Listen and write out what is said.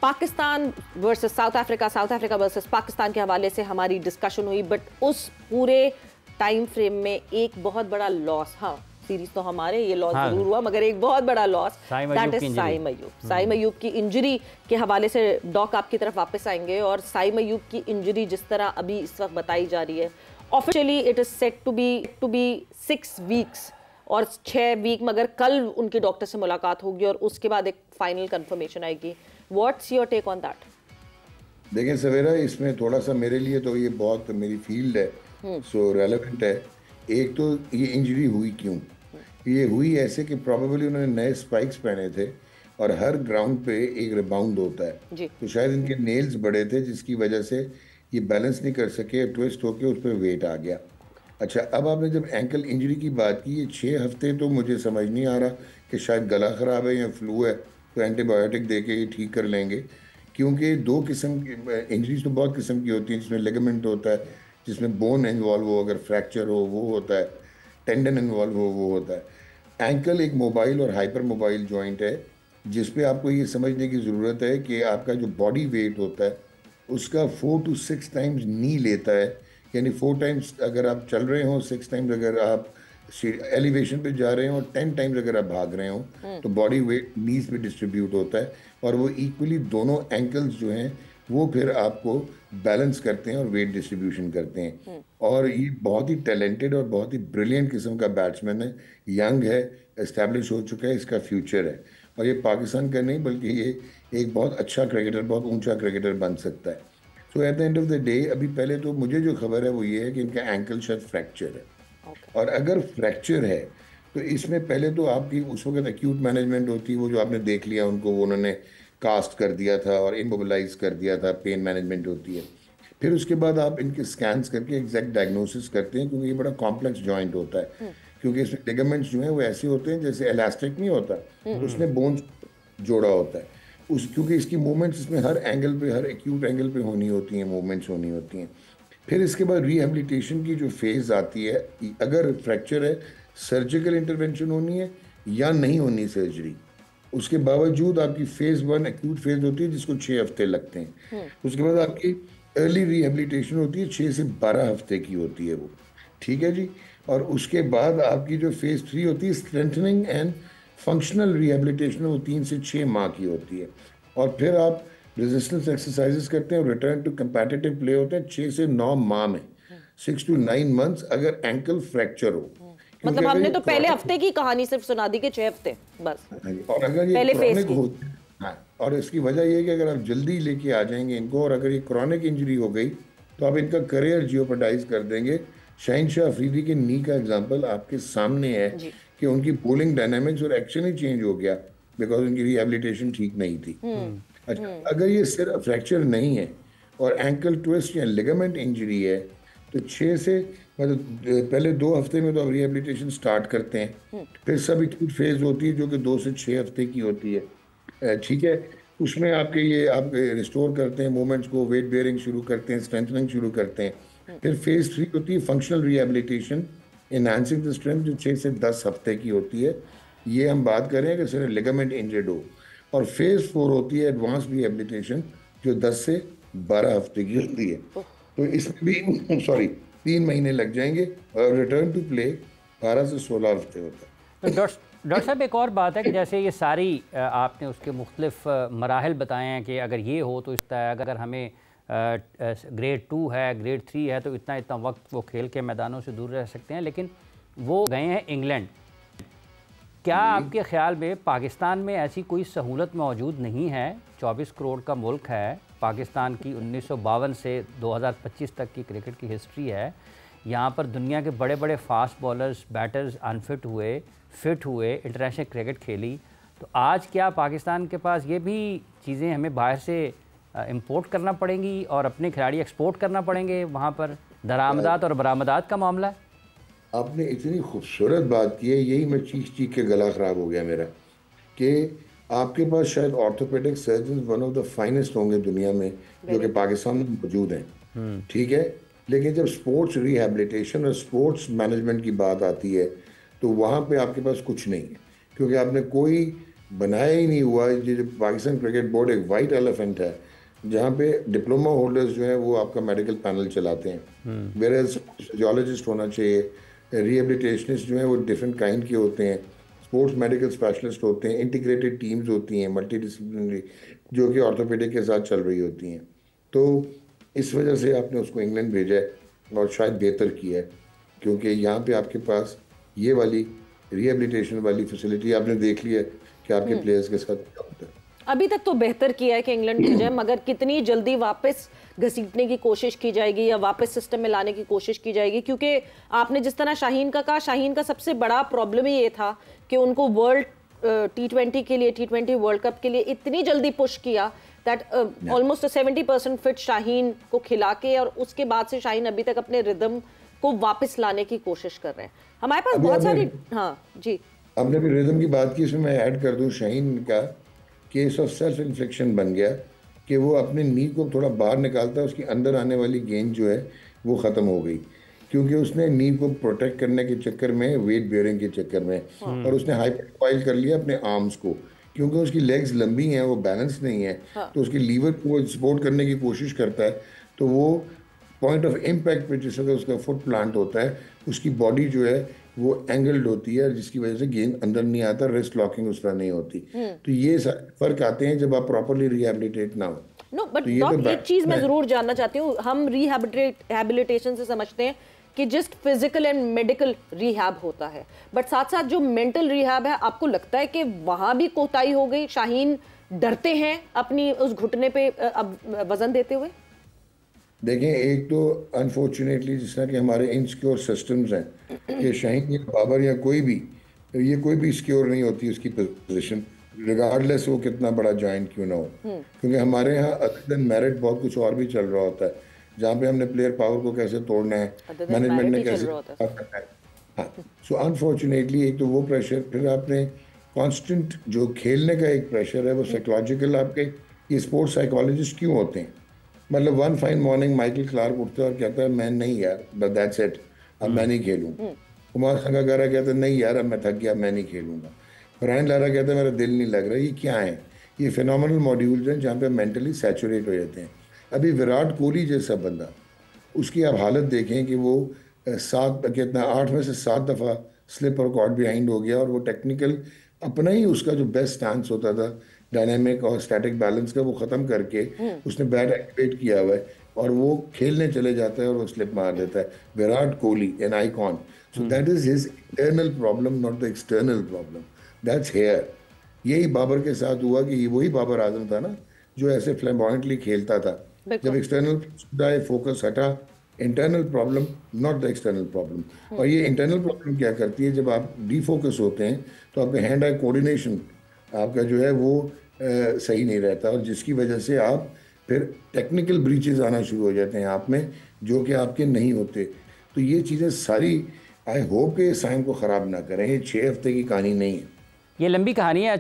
Pakistan versus south Africa versus Pakistan के हवाले से हमारी डिस्कशन हुई, बट उस पूरे टाइम फ्रेम में एक बहुत बड़ा लॉस, हाँ सीरीज तो हमारे ये लॉस जरूर हुआ, मगर एक बहुत बड़ा लॉस, दैट इज साइम अय्यूब। साइम अय्यूब की इंजरी के हवाले से डॉक आपकी तरफ वापस आएंगे, और साइम अय्यूब की इंजरी जिस तरह अभी इस वक्त बताई जा रही है, officially it is set to be 6 weeks और 6 वीक, मगर कल उनके डॉक्टर से मुलाकात होगी और उसके बाद एक फाइनल कंफर्मेशन आएगी। What's your take on that? देखें सवेरा, इसमें थोड़ा सा मेरे लिए तो ये बहुत मेरी फील्ड है, सो रेलेवेंट है। एक तो ये इंजरी हुई क्यों, ये हुई ऐसे कि प्रोबेबली उन्होंने नए स्पाइक्स पहने थे और हर ग्राउंड पे एक रिबाउंड होता है, तो शायद इनके नेल्स बड़े थे जिसकी वजह से ये बैलेंस नहीं कर सके, ट्विस्ट होके उस पर वेट आ गया। अच्छा, अब आपने जब एंकल इंजरी की बात की, ये 6 हफ्ते तो मुझे समझ नहीं आ रहा कि शायद गला ख़राब है या फ्लू है तो एंटीबायोटिक दे के ये ठीक कर लेंगे, क्योंकि 2 किस्म की इंजरीज तो बहुत किस्म की होती हैं, जिसमें लिगामेंट होता है, जिसमें बोन इन्वॉल्व हो, अगर फ्रैक्चर हो वो होता है, टेंडन इन्वॉल्व हो वो होता है। एंकल एक मोबाइल और हाइपर मोबाइल जॉइंट है, जिस पे आपको ये समझने की ज़रूरत है कि आपका जो बॉडी वेट होता है उसका 4 to 6 टाइम्स नी लेता है, यानी 4 टाइम्स अगर आप चल रहे हो, 6 टाइम्स अगर आप एलिवेशन पे जा रहे हो, और 10 टाइम्स अगर आप भाग रहे हो, तो बॉडी वेट नीज पे डिस्ट्रीब्यूट होता है, और वो इक्वली दोनों एंकल्स जो हैं वो फिर आपको बैलेंस करते हैं और वेट डिस्ट्रीब्यूशन करते हैं। और ये बहुत ही टैलेंटेड और बहुत ही ब्रिलियंट किस्म का बैट्समैन है, यंग है, एस्टैब्लिश हो चुका है, इसका फ्यूचर है, और ये पाकिस्तान का नहीं बल्कि ये एक बहुत अच्छा क्रिकेटर, बहुत ऊंचा क्रिकेटर बन सकता है। So at the end of the day, अभी पहले तो मुझे जो खबर है वो ये है कि इनका एंकल शायद फ्रैक्चर है, और अगर फ्रैक्चर है तो इसमें पहले तो आपकी उस वक्त एक्यूट मैनेजमेंट होती है, वो जो आपने देख लिया उनको उन्होंने कास्ट कर दिया था और इमोबिलाइज कर दिया था, पेन मैनेजमेंट होती है। फिर उसके बाद आप इनके स्कैन्स करके एग्जैक्ट डायग्नोसिस करते हैं, क्योंकि ये बड़ा कॉम्प्लेक्स जॉइंट होता है, क्योंकि इसमें लिगामेंट्स जो हैं वो ऐसे होते हैं जैसे इलास्टिक नहीं होता, तो उसमें बोन्स जोड़ा होता है क्योंकि इसकी मूवमेंट्स इसमें हर एंगल पे, हर एक्यूट एंगल पे होनी होती हैं, मूवमेंट्स होनी होती हैं। फिर इसके बाद रिहेबिलिटेशन की जो फेज़ आती है, अगर फ्रैक्चर है सर्जिकल इंटरवेंशन होनी है या नहीं होनी सर्जरी, उसके बावजूद आपकी फेज़ 1 एक्यूट फेज़ होती है जिसको 6 हफ्ते लगते हैं। उसके बाद आपकी अर्ली रिहेबिलिटेशन होती है, 6 से 12 हफ्ते की होती है वो, ठीक है जी। और उसके बाद आपकी जो फेज़ 3 होती है स्ट्रेंथनिंग एंड फंक्शनल रिहेबिलिटेशन, वो 3 से 6 माह की होती है। और फिर आप रेजिस्टेंस एक्सरसाइजेस करते हैं और रिटर्न टू कंपेटिटिव प्ले होते हैं 6 से 9 माह में, 6 to 9 months अगर एंकल फ्रैक्चर हो। मतलब हमने तो पहले हफ्ते की कहानी सिर्फ सुना दी कि 6 हफ्ते बस, और अगर ये क्रॉनिक हो, हाँ, और इसकी वजह ये है कि अगर आप जल्दी लेके आ जाएंगे इनको, और अगर ये क्रॉनिक इंजरी हो गई तो आप इनका करियर जियोपर्डाइज कर देंगे। शहनशाह अफरीदी के नी का एग्जाम्पल आपके सामने है कि उनकी बॉलिंग डायनामिक्स और एक्शन ही चेंज हो गया बिकॉज उनकी रिहेबिलिटेशन ठीक नहीं थी। अच्छा, अगर ये सिर्फ फ्रैक्चर नहीं है और एंकल ट्विस्ट या लिगामेंट इंजरी है, तो 6 से मतलब पहले 2 हफ्ते में तो आप रिहेबिलिटेशन स्टार्ट करते हैं, फिर सब एक्यूट फेज होती है जो कि 2 से 6 हफ्ते की होती है, ठीक है। उसमें आपके ये आप रिस्टोर करते हैं मूवमेंट्स को, वेट बेयरिंग शुरू करते हैं, स्ट्रेंथनिंग शुरू करते हैं। फिर फेज 3 होती है functional rehabilitation, enhancing the strength, जो 6 से 10 हफ्ते की होती है। ये हम बात कर रहे हैं कि सिर्फ लिगामेंट इंजर्ड हो। और फेज 4 होती है एडवांस रिहेबिलिटेशन, जो 10 से 12 हफ्ते की होती है। तो इसमें भी 3 महीने लग जाएंगे, और रिटर्न टू प्ले 12 से 16 हफ्ते होता है। डॉक्टर साहब, एक और बात है कि जैसे ये सारी आपने उसके मुख्तलिफ मराहल बताए हैं कि अगर ये हो तो इस तरह, अगर हमें ग्रेड 2 है, ग्रेड 3 है, तो इतना इतना वक्त वो खेल के मैदानों से दूर रह सकते हैं, लेकिन वो गए हैं इंग्लैंड। क्या आपके ख्याल में पाकिस्तान में ऐसी कोई सहूलत मौजूद नहीं है? 24 करोड़ का मुल्क है पाकिस्तान की, 1952 से 2025 तक की क्रिकेट की हिस्ट्री है। यहाँ पर दुनिया के बड़े बड़े फास्ट बॉलर्स, बैटर्स अनफिट हुए, फिट हुए, इंटरनेशनल क्रिकेट खेली। तो आज क्या पाकिस्तान के पास ये भी चीज़ें हमें बाहर से इंपोर्ट करना पड़ेंगी और अपने खिलाड़ी एक्सपोर्ट करना पड़ेंगे? वहाँ पर दरामदात और बरामदात का मामला है। आपने इतनी खूबसूरत बात की है, यही मैं चीख चीख के गला ख़राब हो गया मेरा, कि आपके पास शायद orthopaedic surgeon one of the finest होंगे दुनिया में जो कि पाकिस्तान में मौजूद हैं, ठीक है। लेकिन जब स्पोर्ट्स रिहेबिलिटेशन और स्पोर्ट्स मैनेजमेंट की बात आती है तो वहाँ पे आपके पास कुछ नहीं है, क्योंकि आपने कोई बनाया ही नहीं हुआ। ये जो पाकिस्तान क्रिकेट बोर्ड एक वाइट एलिफेंट है, जहाँ पे डिप्लोमा होल्डर्स जो है वो आपका मेडिकल पैनल चलाते हैं, वेयर फिजियोलॉजिस्ट होना चाहिए, रिहेबिलिटेशनिस्ट जो है वो डिफरेंट काइंड के होते हैं, स्पोर्ट्स मेडिकल स्पेशलिस्ट होते हैं, इंटीग्रेटेड टीम्स होती हैं मल्टी डिसिप्लिनरी, जो कि ऑर्थोपेडिक के साथ चल रही होती हैं। तो इस वजह से आपने उसको इंग्लैंड भेजा है और शायद बेहतर किया है, क्योंकि यहाँ पे आपके पास ये वाली रिहेबिलिटेशन वाली फैसिलिटी आपने देख ली है कि आपके प्लेयर्स के साथ क्या होता है। अभी तक तो बेहतर किया है कि इंग्लैंड भेजा है, मगर कितनी जल्दी वापस घसीटने की कोशिश की जाएगी या वापस सिस्टम में लाने की कोशिश की जाएगी? क्योंकि आपने जिस तरह शाहीन का कहा, शाहीन का सबसे बड़ा प्रॉब्लम ही ये था कि उनको वर्ल्ड T20 के लिए, T20 वर्ल्ड कप के लिए इतनी जल्दी पुश किया दैट ऑलमोस्ट 70% फिट शाहीन को खिला के, और उसके बाद से शाहीन अभी तक अपने रिदम को वापस लाने की कोशिश कर रहे हैं। हमारे पास बहुत सारी, हाँ जी, आपने भी रिदम की बात की, इसमें मैं ऐड कर दूं, शाहीन का केस ऑफ सेल्फ इन्फेक्शन बन गया कि वो अपने नी को थोड़ा बाहर निकालता है, उसकी अंदर आने वाली गेंद जो है वो ख़त्म हो गई, क्योंकि उसने नी को प्रोटेक्ट करने के चक्कर में, वेट बेयरिंग के चक्कर में, और उसने हाइपरप्रोफाइल कर लिया अपने आर्म्स को, क्योंकि उसकी लेग्स लंबी हैं, वो बैलेंस नहीं है, तो उसकी लीवर को वो सपोर्ट करने की कोशिश करता है, तो वो पॉइंट ऑफ इम्पैक्ट पे जिस वजह उसका फुट प्लांट होता है, उसकी बॉडी जो है वो एंगल्ड होती है, जिसकी वजह से गेंद अंदर नहीं आता, रेस्ट लॉकिंग उस तरह नहीं होती। तो ये फर्क आते हैं जब आप प्रॉपर्ली रिहेबिलिटेट ना हो। नो बट एक चीज मैं जरूर जानना चाहती हूँ, हम रिहेबिलिटेशन से समझते हैं कि just physical and medical rehab होता है, बट साथ साथ जो मेंटल रिहैब है, आपको लगता है कि वहां भी कोताही हो गई? शाहीन डरते हैं अपनी उस घुटने पे अब वजन देते हुए? देखें, एक तो अनफॉर्चुनेटली जिस तरह के हमारे इनसिक्योर सिस्टम्स हैं कि शाहीन या बाबर या कोई भी सिक्योर नहीं होती उसकी पोजीशन, रिगार्डलेस वो कितना बड़ा जॉइंट क्यों ना हो, क्योंकि हमारे यहाँ अदर देन मेरिट बहुत कुछ और भी चल रहा होता है, जहाँ पे हमने प्लेयर पावर को कैसे तोड़ना है, मैनेजमेंट ने कैसे करना है। हाँ, सो अनफॉर्चुनेटली एक तो वो प्रेशर, फिर आपने कांस्टेंट जो खेलने का एक प्रेशर है वो साइकोलॉजिकल, आपके ये स्पोर्ट्स साइकोलॉजिस्ट क्यों होते हैं? मतलब one fine morning Michael Clarke उठता है और कहता है मैं नहीं यार, बट दैट्स इट, अब मैं नहीं खेलूँ। कुमार संगकारा कहता है नहीं यार अब मैं थक गया, मैं नहीं खेलूँगा। ब्रायन लारा कहता है मेरा दिल नहीं लग रहा। ये क्या है? ये फिनोमिनल मॉड्यूल्स हैं जहाँ पे मेंटली सैचुरेट हो जाते हैं। अभी विराट कोहली जैसा बंदा, उसकी आप हालत देखें कि वो 8 में से 7 दफ़ा स्लिप और कॉट बिहाइंड हो गया, और वो टेक्निकल अपना ही उसका जो बेस्ट स्टांस होता था डायनामिक और स्टैटिक बैलेंस का, वो ख़त्म करके उसने बैट एक्टिवेट किया हुआ है और वो खेलने चले जाता है और वो स्लिप मार देता है। Virat Kohli an icon, so that is his internal problem, not the external problem, that's here. यही बाबर के साथ हुआ कि वही बाबर आजम था ना जो ऐसे फ्लैम्बॉयंटली खेलता था। जब एक्सटर्नल फोकस हटा, internal problem not the external problem. और ये इंटरनल प्रॉब्लम क्या करती है, जब आप डीफोकस होते हैं तो आपका हैंड आई कोऑर्डिनेशन आपका जो है वो सही नहीं रहता, और जिसकी वजह से आप फिर टेक्निकल ब्रीचेस आना शुरू हो जाते हैं आप में, जो कि आपके नहीं होते। तो ये चीज़ें सारी आई होप कि साइन को ख़राब ना करें। ये 6 हफ्ते की कहानी नहीं है, ये लंबी कहानी है।